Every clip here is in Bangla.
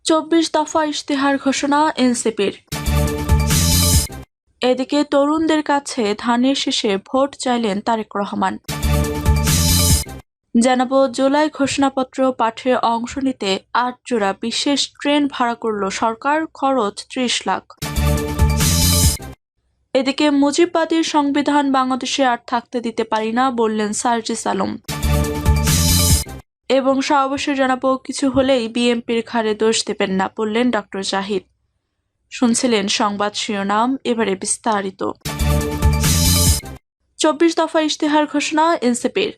২৪ দফা ইশতেহার ঘোষণা এনসিপির। এদিকে তরুণদের কাছে ধানের শীষে ভোট চাইলেন তারেক রহমান। জানাবো, জুলাই ঘোষণাপত্র পাঠে অংশ নিতে ৮ জোড়া বিশেষ ট্রেন ভাড়া করল সরকার, খরচ ৩০ লাখ। এদিকে মুজিববাদী সংবিধান বাংলাদেশে আর থাকতে দিতে পারি না বললেন সার্জিস আলম। এবং সর্বশেষ জানাবো, কিছু হলেই বিএনপির ঘাড়ে দোষ দেবেন না বললেন ডক্টর জাহিদ। শুনছিলেন সংবাদ শিরোনাম, এবারে বিস্তারিত। ২৪ দফা ইশতেহার ঘোষণা এনসিপির।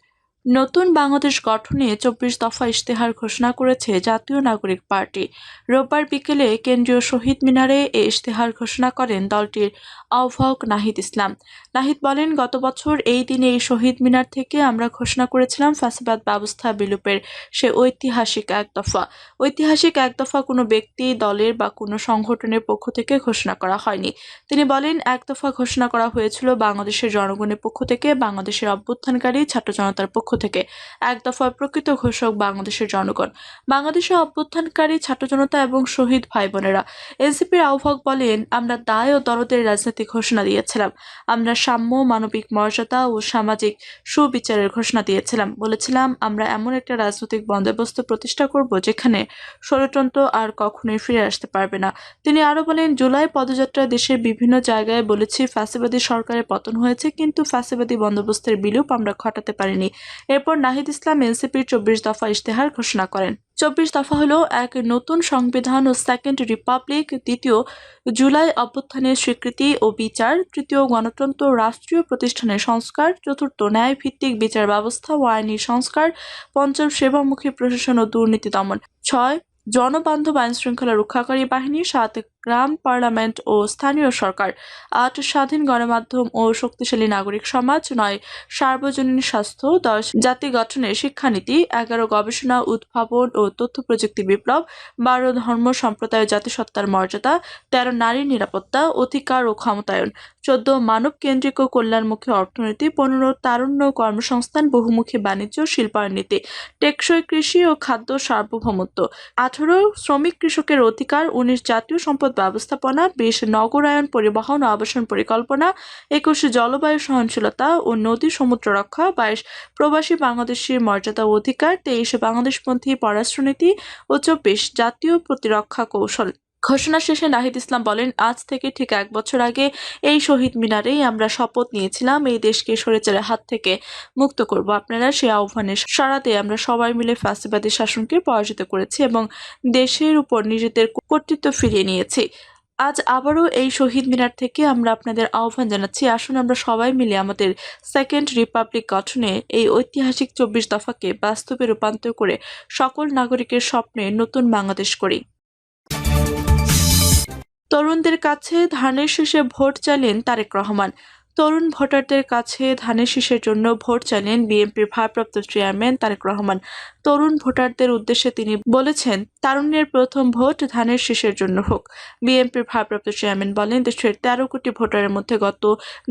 নতুন বাংলাদেশ গঠনে ২৪ দফা ইশতেহার ঘোষণা করেছে জাতীয় নাগরিক পার্টি। রোববার বিকেলে কেন্দ্রীয় শহীদ মিনারে এ ইশতেহার ঘোষণা করেন দলটির আহ্বায়ক নাহিদ ইসলাম। নাহিদ বলেন, গত বছর এই দিনে এই শহীদ মিনার থেকে আমরা ঘোষণা করেছিলাম ফ্যাসিবাদ ব্যবস্থা বিলোপের সে ঐতিহাসিক এক দফা। ঐতিহাসিক এক দফা কোনো ব্যক্তি, দলের বা কোনো সংগঠনের পক্ষ থেকে ঘোষণা করা হয়নি। তিনি বলেন, এক দফা ঘোষণা করা হয়েছিল বাংলাদেশের জনগণের পক্ষ থেকে, বাংলাদেশের অভ্যুত্থানকারী ছাত্র জনতার পক্ষ থেকে। এক দফার প্রকৃত ঘোষক বাংলাদেশের জনগণ, বাংলাদেশের অভ্যুত্থানকারী ছাত্র জনতা এবং শহীদ ভাই বোনেরা। এনসিপির আহ্বায়ক বলেন, আমরা দায় ও দরদের রাজনীতি ঘোষণা দিয়েছিলাম। আমরা সাম্য, মানবিক মর্যাদা ও সামাজিক সুবিচারের ঘোষণা দিয়েছিলাম। বলেছিলাম, আমরা এমন একটা রাজনৈতিক বন্দোবস্ত প্রতিষ্ঠা করব যেখানে ষড়যন্ত্র আর কখনোই ফিরে আসতে পারবে না। তিনি আরো বলেন, জুলাই পদযাত্রায় দেশের বিভিন্ন জায়গায় বলেছি ফ্যাসিবাদী সরকারের পতন হয়েছে, কিন্তু ফ্যাসিবাদী বন্দোবস্তের বিলোপ আমরা ঘটাতে পারিনি। এরপর নাহিদ ইসলাম এনসিপির ২৪ দফা ইশতেহার ঘোষণা করেন। ২৪ দফা হলো এক, নতুন সংবিধান ও সেকেন্ড রিপাবলিক; দ্বিতীয়, জুলাই অভ্যুত্থানের স্বীকৃতি ও বিচার; তৃতীয়, গণতন্ত্র রাষ্ট্রীয় প্রতিষ্ঠানের সংস্কার; চতুর্থ, ন্যায় ভিত্তিক বিচার ব্যবস্থা ও আইনি সংস্কার; পঞ্চম, সেবামুখী প্রশাসন ও দুর্নীতি দমন; ৬, জনবান্ধব আইন শৃঙ্খলা রক্ষাকারী বাহিনী; ৭, গ্রাম পার্লামেন্ট ও স্থানীয় সরকার; ৮, স্বাধীন গণমাধ্যম ও শক্তিশালী নাগরিক সমাজ; ৯, সার্বজনীন স্বাস্থ্য; ১০, জাতি গঠনের শিক্ষানীতি; ১১, গবেষণা, উদ্ভাবন ও তথ্য প্রযুক্তি বিপ্লব; ১২, ধর্ম সম্প্রদায় ও জাতিসত্তার মর্যাদা; ১৩, নারী নিরাপত্তা, অধিকার ও ক্ষমতায়ন; ১৪, মানব কেন্দ্রিক ও কল্যাণমুখী অর্থনীতি; ১৫, তারুণ্য কর্মসংস্থান, বহুমুখী বাণিজ্য, শিল্পায়ন নীতি; টেকসই কৃষি ও খাদ্য সার্বভৌমত্ব; ১৮, শ্রমিক কৃষকের অধিকার; ১৯, জাতীয় সম্পদ ব্যবস্থাপনা; ২০, নগরায়ন, পরিবহন ও আবাসন পরিকল্পনা; ২১, জলবায়ু সহনশীলতা ও নদী সমুদ্র রক্ষা; ২২, প্রবাসী বাংলাদেশের মর্যাদা ও অধিকার; ২৩, বাংলাদেশপন্থী পররাষ্ট্রনীতি ও ২৪, জাতীয় প্রতিরক্ষা কৌশল। ঘোষণা শেষে নাহিদ ইসলাম বলেন, আজ থেকে ঠিক ১ বছর আগে এই শহীদ মিনারেই আমরা শপথ নিয়েছিলাম এই দেশকে স্বৈরাচারের হাত থেকে মুক্ত করব। আপনারা সেই আহ্বানে সাড়া দিয়ে আমরা সবাই মিলে ফ্যাসিবাদী শাসনকে পরাজিত করেছি এবং দেশের উপর নিজেদের কর্তৃত্ব ফিরিয়ে নিয়েছি। আজ আবারও এই শহীদ মিনার থেকে আমরা আপনাদের আহ্বান জানাচ্ছি, আসুন আমরা সবাই মিলে আমাদের সেকেন্ড রিপাবলিক গঠনে এই ঐতিহাসিক ২৪ দফাকে বাস্তবে রূপান্তর করে সকল নাগরিকের স্বপ্নে নতুন বাংলাদেশ করি। তরুণদের কাছে ধানের শীষে ভোট চাইলেন তারেক রহমান। তরুণ ভোটারদের কাছে ধানের শীষের জন্য ভোট চাইলেন বিএনপির ভারপ্রাপ্ত চেয়ারম্যান তারেক রহমান। তরুণ ভোটারদের উদ্দেশ্যে তিনি বলেছেন, তারুণ্যের প্রথম ভোট ধানের শীষের জন্য হোক। বিএনপির ভারপ্রাপ্ত চেয়ারম্যান বলেন, দেশের ১৩ কোটি ভোটারের মধ্যে গত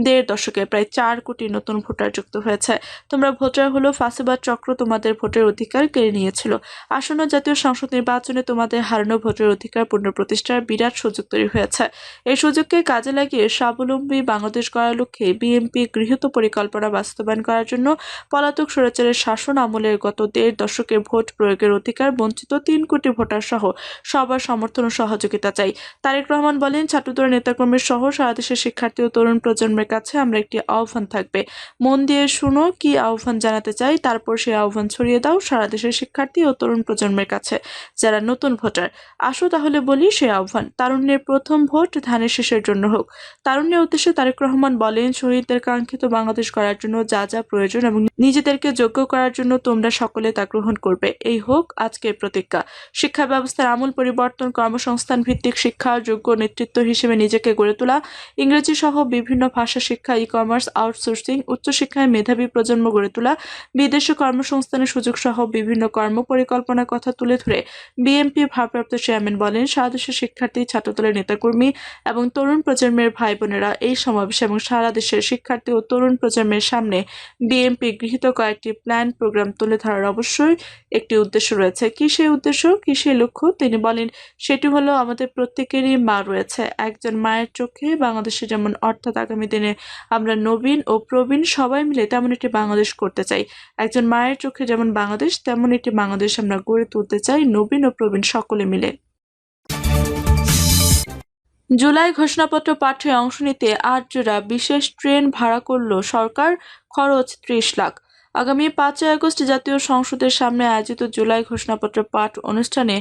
১.৫ দশকে প্রায় ৪ কোটি নতুন ভোটার যুক্ত হয়েছে। তোমরা ভোটার হলো, ফ্যাসিবাদ চক্র তোমাদের ভোটের অধিকার কেড়ে নিয়েছিল। আসন্ন জাতীয় সংসদ নির্বাচনে তোমাদের হারানো ভোটের অধিকার পুনঃপ্রতিষ্ঠার বিরাট সুযোগ তৈরি হয়েছে। এই সুযোগকে কাজে লাগিয়ে স্বাবলম্বী বাংলাদেশ গড়ার লক্ষ্যে বিএনপি গৃহীত পরিকল্পনা বাস্তবায়ন করার জন্য পলাতক স্বৈরাচারের শাসন আমলের গত ১.৫ দশকে ভোট প্রয়োগের অধিকার বঞ্চিত ৩ কোটি ভোটার সহ সবার সমর্থন ও সহযোগিতা চাই। তারেক রহমান বলেন, ছাত্রদল নেতাকর্মী সহ সারা দেশের শিক্ষার্থী ও তরুণ প্রজন্মের কাছে আমরা একটি আহ্বান থাকবে। মন দিয়ে শুনো কি আহ্বান জানাতে চাই, তারপর সেই আহ্বান ছড়িয়ে দাও সারা দেশের শিক্ষার্থী ও তরুণ প্রজন্মের কাছে যারা নতুন ভোটার। আসো তাহলে বলি সেই আহ্বান, তারুণ্যের প্রথম ভোট ধানের শীষের জন্য হোক। তারুণ্যের উদ্দেশ্যে তারেক রহমান বলেন, শহীদদের কাঙ্ক্ষিত বাংলাদেশ গড়ার জন্য যা যা প্রয়োজন এবং নিজেদেরকে যোগ্য করার জন্য তোমরা সকলে তা গ্রহণ করবে। এই হোক আজকের প্রতিজ্ঞা। শিক্ষা ব্যবস্থার আমূল পরিবর্তন, কর্মসংস্থান ভিত্তিক শিক্ষা, যোগ্য নেতৃত্ব হিসেবে নিজেকে গড়ে তোলা, ইংরেজি সহ বিভিন্ন ভাষা শিক্ষা, ই-কমার্স, আউটসোর্সিং, উচ্চশিক্ষায় মেধাবী প্রজন্ম গড়ে তোলা, বিদেশে কর্মসংস্থানের সুযোগ সহ বিভিন্ন কর্ম পরিকল্পনার কথা তুলে ধরে বিএনপি ভারপ্রাপ্ত চেয়ারম্যান বলেন, সারা দেশের শিক্ষার্থী, ছাত্রদলের নেতাকর্মী এবং তরুণ প্রজন্মের ভাই বোনেরা এই সমাবেশে এবং সারা দেশের শিক্ষার্থী ও তরুণ প্রজন্মের সামনে বিএনপি গৃহীত কয়েকটি প্ল্যান প্রোগ্রাম তুলে ধরার অবশ্যই একটি উদ্দেশ্য রয়েছে। কি সেই উদ্দেশ্য, কি সেই লক্ষ্য? তিনি বলেন, সেটি হলো আমাদের প্রত্যেকেরই মা রয়েছে। একজন মায়ের চোখে বাংলাদেশে যেমন, অর্থাৎ আগামী দিনে আমরা নবীন ও প্রবীণ সবাই মিলে তেমন একটি বাংলাদেশ করতে চাই। একজন মায়ের চোখে যেমন বাংলাদেশ, তেমন একটি বাংলাদেশ আমরা গড়ে তুলতে চাই নবীন ও প্রবীণ সকলে মিলে। জুলাই ঘোষণাপত্র পাঠে অংশ নিতে ৮ জোড়া বিশেষ ট্রেন ভাড়া করল সরকার, খরচ ৩০ লাখ। আগামী ৫ই আগস্ট জাতীয় সংসদের সামনে আয়োজিত জুলাই ঘোষণাপত্র পাঠ অনুষ্ঠানে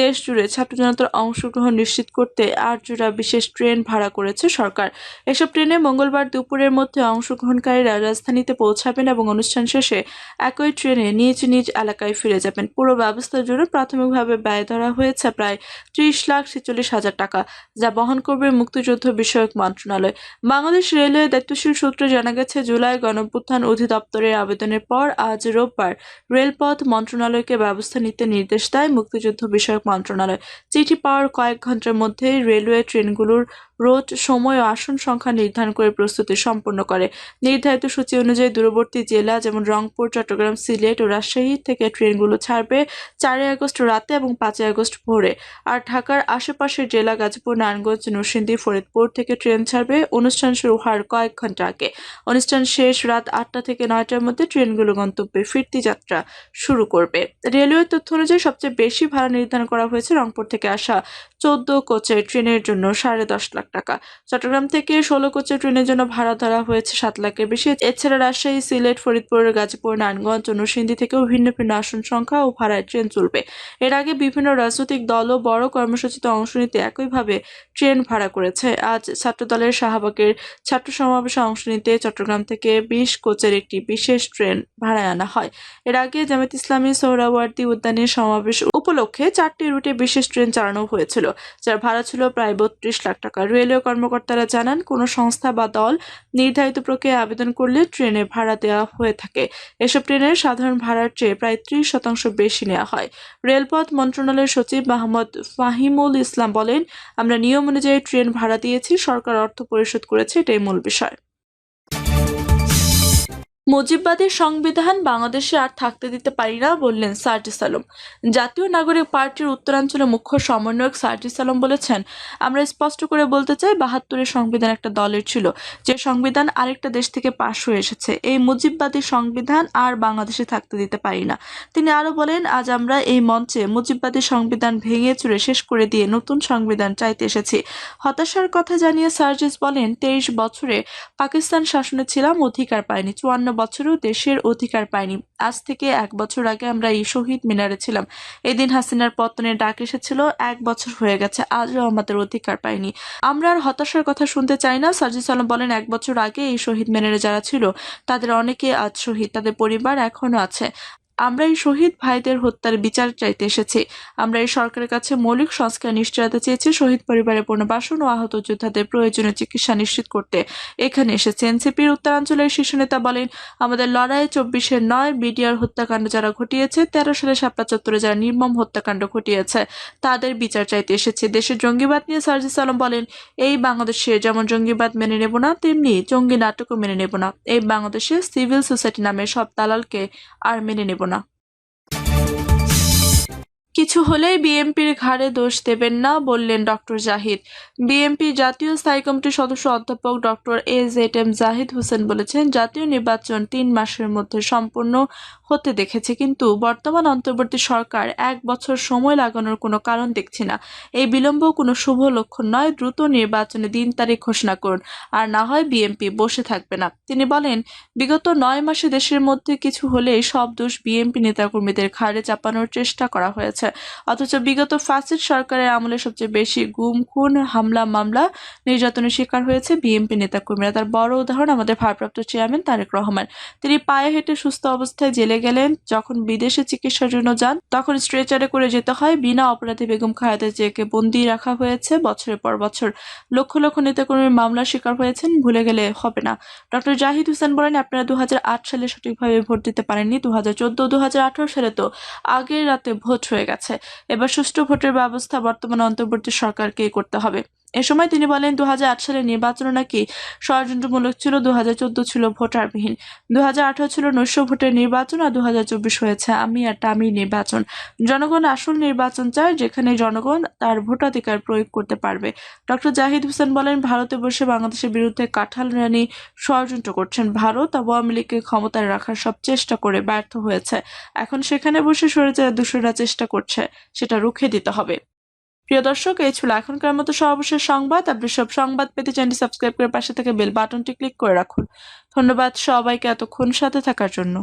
দেশ জুড়ে ছাত্র জনতার অংশগ্রহণ নিশ্চিত করতে ৮ জোড়া বিশেষ ট্রেন ভাড়া করেছে সরকার। এসব ট্রেনে মঙ্গলবার দুপুরের মধ্যে অংশগ্রহণকারীরা রাজধানীতে পৌঁছাবেন এবং অনুষ্ঠান শেষে একই ট্রেনে নিজ নিজ এলাকায় ফিরে যাবেন। পুরো ব্যবস্থার জন্য প্রাথমিকভাবে ব্যয় ধরা হয়েছে প্রায় ৩০,৪৬,০০০ টাকা, যা বহন করবে মুক্তিযুদ্ধ বিষয়ক মন্ত্রণালয়। বাংলাদেশ রেলওয়ে দায়িত্বশীল সূত্রে জানা গেছে, জুলাই গণঅভ্যুত্থান অধিদপ্তরের আবেদনের পর আজ রোববার রেলপথ মন্ত্রণালয়কে ব্যবস্থা নিতে নির্দেশ দেয় মুক্তিযুদ্ধ বিষয়ক মন্ত্রণালয়। চিঠি পাওয়ার কয়েক ঘন্টার মধ্যেই রেলওয়ে ট্রেনগুলোর রোড, সময় ও আসন সংখ্যা নির্ধারণ করে প্রস্তুতি সম্পন্ন করে। নির্ধারিত সূচি অনুযায়ী দূরবর্তী জেলা যেমন রংপুর, চট্টগ্রাম, সিলেট ও রাজশাহী থেকে ট্রেনগুলো ছাড়বে ৪ই আগস্ট রাতে এবং ৫ই আগস্ট ভোরে। আর ঢাকার আশেপাশের জেলা গাজীপুর, নারায়ণগঞ্জ, নরসিংদী, ফরিদপুর থেকে ট্রেন ছাড়বে অনুষ্ঠান শুরু হওয়ার কয়েক ঘন্টা আগে। অনুষ্ঠান শেষ রাত ৮টা থেকে ৯টার মধ্যে ট্রেনগুলো গন্তব্যে ফিরতি যাত্রা শুরু করবে। রেলওয়ের তথ্য অনুযায়ী সবচেয়ে বেশি ভাড়া নির্ধারণ করা হয়েছে রংপুর থেকে আসা ১৪ কোচের ট্রেনের জন্য ১০.৫ লাখ টাকা। চট্টগ্রাম থেকে ১৬ কোচের ট্রেনের জন্য ভাড়া ধরা হয়েছে ৭ লাখের বেশি। এছাড়া রাজশাহী, সিলেট, ফরিদপুর, গাজীপুর, নারায়ণগঞ্জ ও নরসিংদী থেকেও ভিন্ন ভিন্ন আসন সংখ্যা ও ভাড়ায় ট্রেন চলবে। এর আগে বিভিন্ন রাজনৈতিক দলও বড় কর্মসূচিতে অংশ নিতে একইভাবে ট্রেন ভাড়া করেছে। আজ ছাত্রদলের শাহবাগের ছাত্র সমাবেশে অংশ নিতে চট্টগ্রাম থেকে ২০ কোচের একটি বিশেষ ট্রেন ভাড়ায় আনা হয়। এর আগে জামায়াত ইসলামী সোহরাওয়ার্দী উদ্যানের সমাবেশ উপলক্ষে ৪টি রুটে বিশেষ ট্রেন চালানো হয়েছিল, যার ভাড়া ছিল প্রায় ৩২ লাখ টাকা। রেলওয়ে কর্মকর্তারা জানান, কোনো সংস্থা বা দল নির্ধারিত প্রক্রিয়ায় আবেদন করলে ট্রেনে ভাড়া দেওয়া হয়ে থাকে। এসব ট্রেনের সাধারণ ভাড়ার চেয়ে প্রায় ৩০% বেশি নেওয়া হয়। রেলপথ মন্ত্রণালয়ের সচিব মোহাম্মদ ফাহিমুল ইসলাম বলেন, আমরা নিয়ম অনুযায়ী ট্রেন ভাড়া দিয়েছি, সরকার অর্থ পরিশোধ করেছে, এটাই মূল বিষয়। মুজিববাদী সংবিধান বাংলাদেশে আর থাকতে দিতে পারি না, বললেন সার্জিস আলম। জাতীয় নাগরিক পার্টির উত্তরাঞ্চলের মুখ্য সমন্বয়ক সার্জিস আলম বলেছেন, আমরা স্পষ্ট করে বলতে চাই, ৭২-এর সংবিধান একটা দলের ছিল, যে সংবিধান আরেকটা দেশ থেকে পাশ হয়ে এসেছে। এই মুজিববাদী সংবিধান আর বাংলাদেশে থাকতে দিতে পারি না। তিনি আরো বলেন, আজ আমরা এই মঞ্চে মুজিববাদী সংবিধান ভেঙে চুরে শেষ করে দিয়ে নতুন সংবিধান চাইতে এসেছি। হতাশার কথা জানিয়ে সার্জিস বলেন, ২৩ বছরে পাকিস্তান শাসনে ছিলাম, অধিকার পাইনি। ৫৪ বছরেও দেশের অধিকার পাইনি। আজ থেকে ১ বছর আগে আমরা এই শহীদ মিনারে ছিলাম। এদিন হাসিনার পতনের ডাক এসেছিল, ১ বছর হয়ে গেছে, আজও আমাদের অধিকার পাইনি। আমরা আর হতাশার কথা শুনতে চাই না। সার্জিস আলম বলেন, ১ বছর আগে এই শহীদ মিনারে যারা ছিল তাদের অনেকে আজ শহীদ, তাদের পরিবার এখনো আছে। আমরা এই শহীদ ভাইদের হত্যার বিচার চাইতে এসেছি। আমরা এই সরকারের কাছে মৌলিক সংস্কার নিশ্চয়তা চেয়েছি। শহীদ পরিবারের পুনর্বাসন ও আহত যোদ্ধাদের প্রয়োজনীয় চিকিৎসা নিশ্চিত করতে এখানে এসেছে। এনসিপির উত্তরাঞ্চলের শীর্ষ নেতা বলেন, আমাদের লড়াই ২৪-এর নয়, বিডিআর হত্যাকাণ্ড যারা ঘটিয়েছে, ১৩ সালে শাপলা চত্বরে যারা নির্মম হত্যাকাণ্ড ঘটিয়েছে তাদের বিচার চাইতে এসেছে। দেশের জঙ্গিবাদ নিয়ে সার্জিস আলম বলেন, এই বাংলাদেশে যেমন জঙ্গিবাদ মেনে নেব না, তেমনি জঙ্গি নাটকও মেনে নেব না। এই বাংলাদেশে সিভিল সোসাইটি নামে সব দালালকে আর মেনে নেব না। কিছু হলেই বিএনপির ঘাড়ে দোষ দেবেন না, বললেন ডক্টর জাহিদ। বিএনপি জাতীয় স্থায়ী কমিটির সদস্য অধ্যাপক ডক্টর এজেডএম জাহিদ হোসেন বলেছেন, জাতীয় নির্বাচন ৩ মাসের মধ্যে সম্পন্ন হতে দেখেছে, কিন্তু বর্তমান অন্তর্বর্তী সরকার ১ বছর সময় লাগানোর কোনো কারণ দেখছি না। এই বিলম্ব কোনো শুভ লক্ষণ নয়। দ্রুত নির্বাচনে দিন তারিখ ঘোষণা করুন, আর না হয় বিএনপি বসে থাকবে না। তিনি বলেন, বিগত ৯ মাসে দেশের মধ্যে কিছু হলেই সব দোষ বিএনপি নেতাকর্মীদের ঘাড়ে চাপানোর চেষ্টা করা হয়েছে, অথচ বিগত ফ্যাসিস্ট সরকারের আমলে সবচেয়ে বেশি গুম, খুন, হামলা, মামলা, নির্যাতনের শিকার হয়েছে বিএনপি নেতাকর্মীরা। তার বড় উদাহরণ আমাদের ভারপ্রাপ্ত চেয়ারম্যান তারেক রহমান। তিনি পায়ে হেঁটে সুস্থ অবস্থায় জেলে গেলেন, যখন বিদেশে চিকিৎসার জন্য যান তখন স্ট্রেচারে করে যেতে হয়। বিনা অপরাধী বেগম খালেদা জিয়াকে বন্দী রাখা হয়েছে বছরের পর বছর। লক্ষ লক্ষ নেতাকর্মীর মামলার শিকার হয়েছেন, ভুলে গেলে হবে না। ডক্টর জাহিদ হোসেন বলেন, আপনারা ২০০৮ সালে সঠিকভাবে ভোট দিতে পারেননি। ২০১৪, ২০১৮ সালে তো আগের রাতে ভোট হয়ে গেছে। এবার সুষ্ঠু ভোটের ব্যবস্থা বর্তমান অন্তর্বর্তী সরকারকেই করতে হবে। এ সময় তিনি বলেন 2008 সালের নির্বাচন নাকি ষড়যন্ত্রমূলক ছিল, 2014 ছিল ভোটারবিহীন, 2018 ছিল নৈশ ভোটের নির্বাচন, আর 2024 হয়েছে আমি আর টামি নির্বাচন। জনগণ আসল নির্বাচন চায়, যেখানে জনগণ তার ভোটাধিকার প্রয়োগ করতে পারবে। ডক্টর জাহিদ হোসেন বলেন, ভারতে বসে বাংলাদেশের বিরুদ্ধে কাঁঠাল রানী ষড়যন্ত্র করছেন। ভারত আওয়ামী লীগকে ক্ষমতায় রাখার সব চেষ্টা করে ব্যর্থ হয়েছে। এখন সেখানে বসে স্বৈরাচার দূষণরা চেষ্টা করছে, সেটা রুখে দিতে হবে। প্রিয় দর্শক, এই ছিল এখনকার মতো সর্বশেষ সংবাদ। আপনি সব সংবাদ পেতে চ্যানেলটি সাবস্ক্রাইব করে পাশে থেকে বেল বাটনটি ক্লিক করে রাখুন। ধন্যবাদ সবাইকে এতক্ষণ সাথে থাকার জন্য।